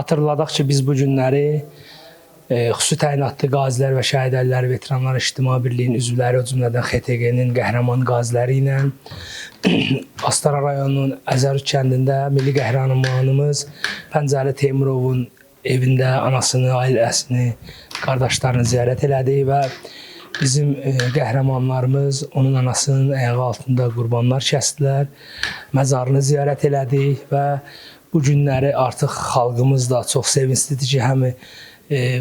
Xatırladaq ki, biz bu günləri xüsusi təyinatlı qazilər və şəhid əlləri veteranlar İctimai Birliyinin üzvləri, o cümlədən XTG-nin qəhrəman qaziləri ilə Astara rayonunun Əzərüt kəndində milli qəhrəmanımız Pəncəli Teymurovun evində anasını, ailəsini, qardaşlarını ziyarət elədik və bizim qəhrəmanlarımız onun anasının ayağı altında qurbanlar kəsdilər, məzarını ziyarət elədik və bu günləri artıq xalqımız da çox sevinclidir ki, həm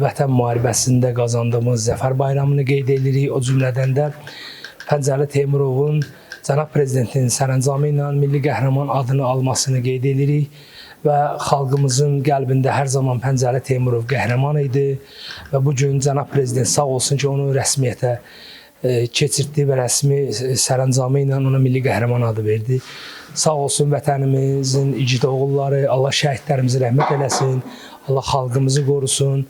Vətən müharibəsində qazandığımız Zəfər bayramını qeyd edirik. O cümlədən də Pəncəli Teymurovun Cənab Prezidentin sərəncamı ilə milli qəhrəman adını almasını qeyd edirik və xalqımızın qəlbində hər zaman Pəncəli Teymurov qəhrəman idi və bu gün Cənab Prezident sağ olsun ki, onu rəsmiyyətə keçirtdi və rəsmi sərəncamı ilə ona milli qəhrəman adı verdi. Sağ olsun vətənimizin igid oğulları, Allah şəhidlərimizi rəhmət eləsin, Allah xalqımızı qorusun,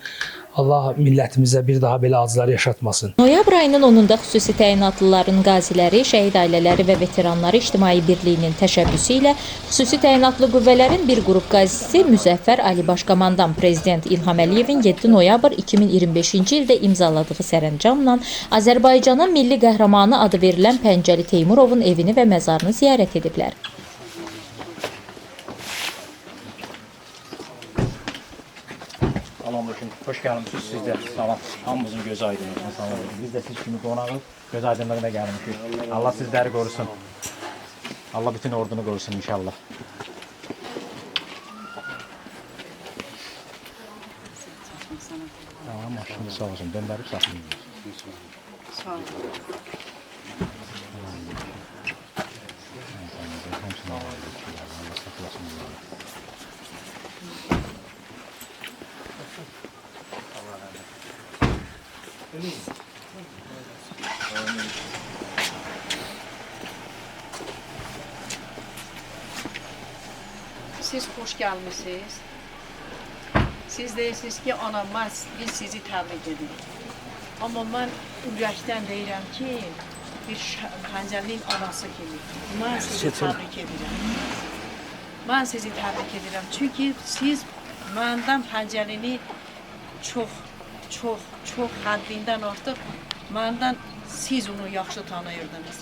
Allah millətimizə bir daha belə acılar yaşatmasın. Noyabr ayının 10-da xüsusi təyinatlıların qaziləri, şəhid ailələri və veteranları İctimai Birliyinin təşəbbüsü ilə xüsusi təyinatlı qüvvələrin bir qrup qazisi Müzəffər Ali Başkomandan Prezident İlham Əliyevin 7 noyabr 2025-ci ildə imzaladığı sərəncamla Azərbaycanın milli qəhrəmanı adı verilən Pəncəli Teymurovun evini və məzarını ziyarət ediblər. Hoş gəlmişsiniz siz də. Salam. Hamımızın göz aydınlığına salam. Biz də siz kimi qonağız. Göz aydınlığına gəlmişik. Allah sizləri qorusun. Allah bütün ordunu qorusun inşallah. Tamam, maşını sağ olsun. Döndərib saxlayın. Sağ olun. Siz hoş gəlmişsiniz. Siz deyirsiniz ki, anam, biz sizi təbrik edirik. Amma mən ürəkdən deyirəm ki, bir Pəncəlinin anası kimi, mən sizi təbrik edirəm. Mən sizi təbrik edirəm. Çünki siz məndən Pəncəlini çox həddindən artıq məndən siz onu yaxşı tanıyırdınız.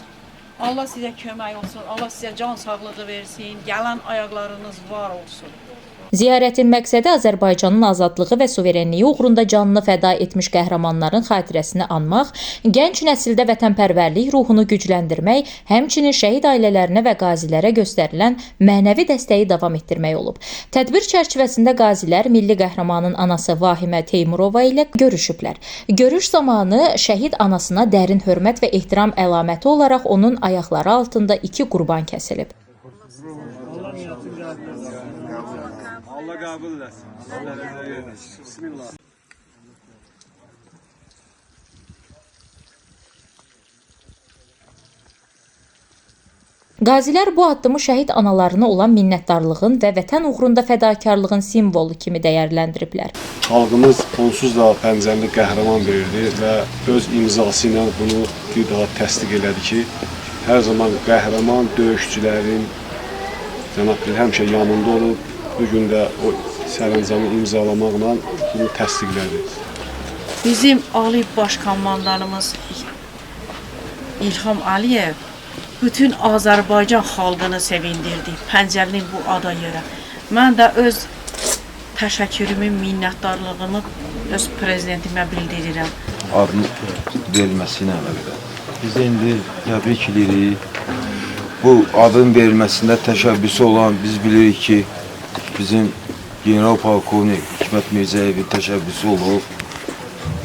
Allah sizə kömək olsun, Allah sizə can sağlığı versin, gələn ayaqlarınız var olsun. Ziyarətin məqsədi Azərbaycanın azadlığı və suverenliyi uğrunda canını fəda etmiş qəhrəmanların xatirəsini anmaq, gənc nəsildə vətənpərvərlik ruhunu gücləndirmək, həmçinin şəhid ailələrinə və qazilərə göstərilən mənəvi dəstəyi davam etdirmək olub. Tədbir çərçivəsində qazilər milli qəhrəmanın anası Vahimə Teymurova ilə görüşüblər. Görüş zamanı şəhid anasına dərin hörmət və ehtiram əlaməti olaraq onun ayaqları altında 2 qurban kəsilib. Allah qəbul eləsin. Allah rəza eyləsin. Bismillah. Qazilər bu addımı şəhid analarına olan minnətdarlığın və vətən uğrunda fədakarlığın simvolu kimi dəyərləndiriblər. Xalqımız onsuz da Pəncəlini qəhrəman verirdi və öz imzası ilə bunu bir daha təsdiq elədi ki, hər zaman qəhrəman döyüşçülərin Cənab Prezident həmişə yanında olub. Bugün də o sərəncamı imzalamaqla bunu təsdiqlədi. Bizim Ali Başkomandanımız İlham Əliyev bütün Azərbaycan xalqını sevindirdi Pəncəlinin bu ada görə. Mən də öz təşəkkürümü, minnətdarlığımı öz prezidentimə bildirirəm. Adını verilməsi ilə əlaqədar. Biz indi təbrik edirik. Bu adın verilməsində təşəbbüsü olan biz bilirik ki, bizim General Polkovnik Hikmət Mirzəyevin təşəbbüsü olub.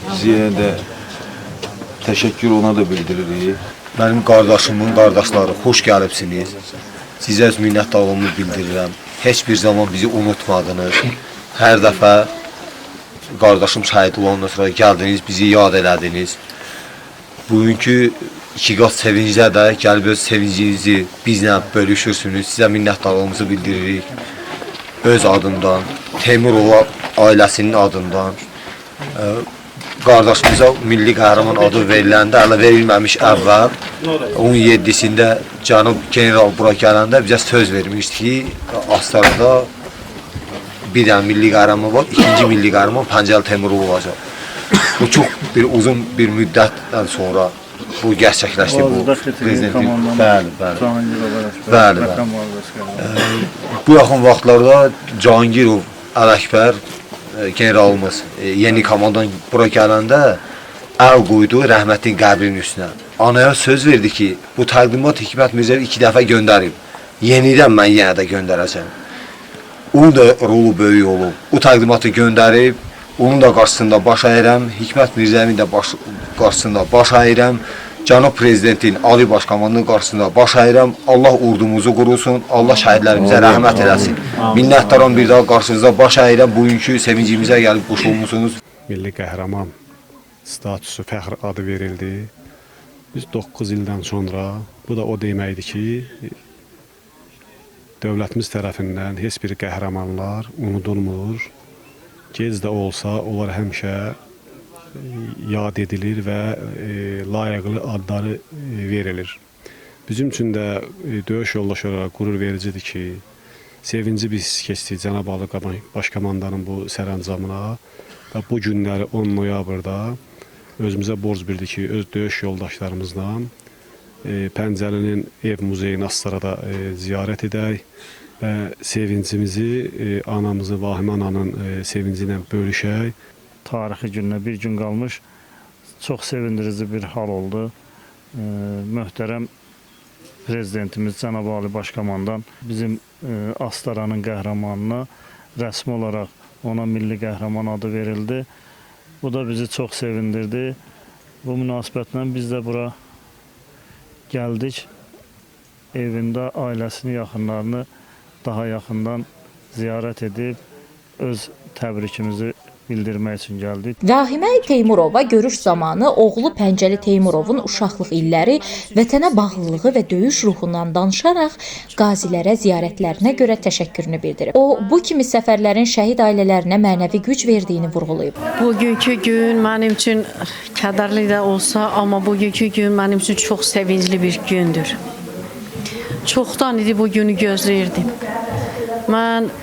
Biz yenə də təşəkkür ona da bildiririk. Mənim qardaşımın qardaşları, xoş gəlibsiniz. Sizə öz minnətdarlığımı bildirirəm. Heç bir zaman bizi unutmadınız. Hər dəfə qardaşım şəhid olandan sonra gəldiniz, bizi yad elədiniz. Bugünkü 2 qat sevincdə də gəlib öz sevincinizi bizlə bölüşürsünüz. Sizə minnətdarlığımızı bildiririk. Öz adından, Teymurova ailəsinin adından, qardaşımıza milli qəhrəman adı veriləndə, hələ verilməmiş əvvəl, 17-sində cənab general bura gələndə bizə söz vermişdi ki, Astarada bir dənə milli qəhrəman var, ikinci milli qəhrəman Pəncəli Teymurov olacaq. Bu çox bir uzun bir müddətdən sonra bu gerçəkləşdi bu prezidentin. Bəli. Bu yaxın vaxtlarda Cahangirov Ələkbər generalımız yeni komandan bura gələndə əl qoydu rəhmətin qəbrinin üstünə. Anaya söz verdi ki, bu təqdimat Hikmət Mirzəyev 2 dəfə göndərib. Yenidən mən yenə də göndərəcəm. Onun da rolu böyük olub. Bu təqdimatı göndərib, onun da qarşısında baş əyirəm, Hikmət Mirzəyevin də qarşısında baş əyirəm, Cənab Prezidentin, Ali Başkomandanın qarşısında baş əyirəm. Allah ordumuzu qurusun, Allah şəhidlərimizə rəhmət eləsin. Minnətdaram bir daha qarşınızda baş əyirəm. Bugünkü sevincimizə gəlib qoşulmusunuz. Milli qəhrəman statusu, fəxr adı verildi. Biz 9 ildən sonra, bu da o deməkdir ki, dövlətimiz tərəfindən heç bir qəhrəmanlar unudulmur. Gec də olsa, onlar həmişə yad edilir və layiqli adları verilir. Bizim üçün də döyüş yoldaşı olaraq qürur vericidir ki, sevinci biz keçdik Cənab Ali Başkomandanın bu sərəncamına və bu günləri 10 noyabrda özümüzə borc bildik ki, öz döyüş yoldaşlarımızla Pəncəlinin ev muzeyini Astarada ziyarət edək və sevincimizi, anamızı, Vahimə ananın sevinci ilə bölüşək. Tarixi gününə bir gün qalmış, çox sevindirici bir hal oldu. Möhtərəm Prezidentimiz Cənab Ali Başkomandan bizim Astaranın qəhrəmanına rəsmi olaraq ona milli qəhrəman adı verildi. Bu da bizi çox sevindirdi. Bu münasibətlə biz də bura gəldik. Evində ailəsini, yaxınlarını daha yaxından ziyarət edib öz təbrikimizi bildirmək üçün gəldik. Vahimə Teymurova görüş zamanı oğlu Pəncəli Teymurovun uşaqlıq illəri, vətənə bağlılığı və döyüş ruhundan danışaraq qazilərə ziyarətlərinə görə təşəkkürünü bildirib. O, bu kimi səfərlərin şəhid ailələrinə mənəvi güc verdiyini vurğulayıb. Bugünkü gün mənim üçün kədərli də olsa, amma bugünkü gün mənim üçün çox sevincli bir gündür. Çoxdan idi bu günü gözləyirdim. Mən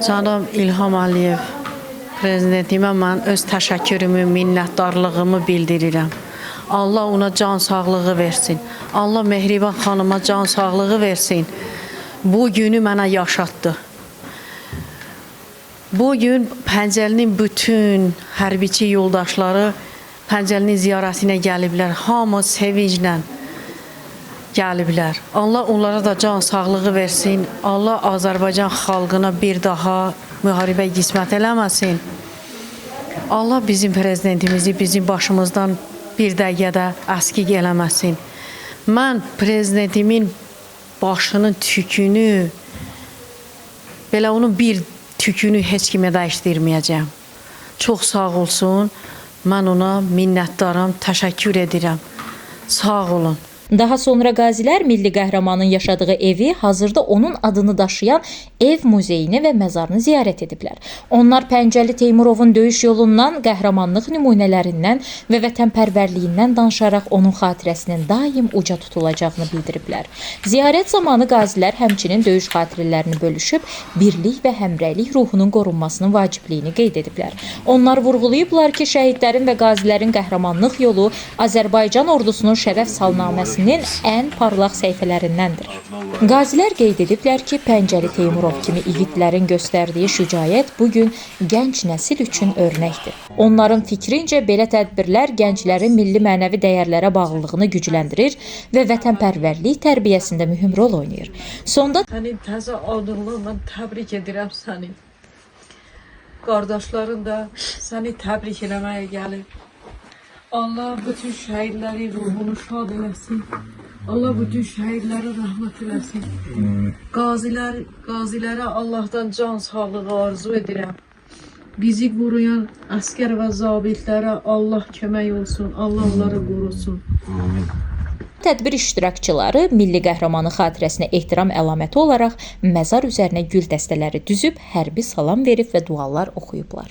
Cənab İlham Əliyev prezidentimə mən öz təşəkkürümü, minnətdarlığımı bildirirəm. Allah ona can sağlığı versin. Allah Mehriban xanıma can sağlığı versin. Bu günü mənə yaşatdı. Bu gün Pəncəlinin bütün hərbiçi yoldaşları Pəncəlinin ziyarətinə gəliblər. Hamı sevinclə gəliblər. Allah onlara da can sağlığı versin. Allah Azərbaycan xalqına bir daha müharibə qismət eləməsin. Allah bizim prezidentimizi bizim başımızdan bir dəqiqədə əskik eləməsin. Mən prezidentimin başının tükünü, belə onun bir tükünü heç kimə dəyişdirməyəcəm. Çox sağ olsun. Mən ona minnətdaram, təşəkkür edirəm. Sağ olun. Daha sonra qazilər milli qəhrəmanın yaşadığı evi, hazırda onun adını daşıyan ev muzeyini və məzarını ziyarət ediblər. Onlar Pəncəli Teymurovun döyüş yolundan, qəhrəmanlıq nümunələrindən və vətənpərvərliyindən danışaraq onun xatirəsinin daim uca tutulacağını bildiriblər. Ziyarət zamanı qazilər həmçinin döyüş xatirələrini bölüşüb, birlik və həmrəylik ruhunun qorunmasının vacibliyini qeyd ediblər. Onlar vurğulayıblar ki, şəhidlərin və qazilərin qəhrəmanlıq yolu Azərbaycan ordusunun şərəf salnaməsinin ən parlaq səhifələrindəndir. Qazilər qeyd ediblər ki, Pəncəli Teymurov kimi igidlərin göstərdiyi şücaət bugün gənc nəsil üçün örnəkdir. Onların fikrincə belə tədbirlər gənclərin milli mənəvi dəyərlərə bağlılığını gücləndirir və vətənpərvərlik tərbiyəsində mühüm rol oynayır. Sonda Sənin təzə adınla təbrik edirəm səni. Qardaşların da səni təbrik eləməyə gəlib. Allah bütün şəhidlərin ruhunu şad eləsin. Allah bütün şəhidlərə rəhmət eləsin. Qazilərə Allahdan can sağlığı arzu edirəm. Bizi qoruyan əskər və zabitlərə Allah kömək olsun. Allah onları qorusun. tədbir iştirakçıları milli qəhrəmanı xatirəsinə ehtiram əlaməti olaraq məzar üzərinə gül dəstələri düzüb, hərbi salam verib və dualar oxuyublar.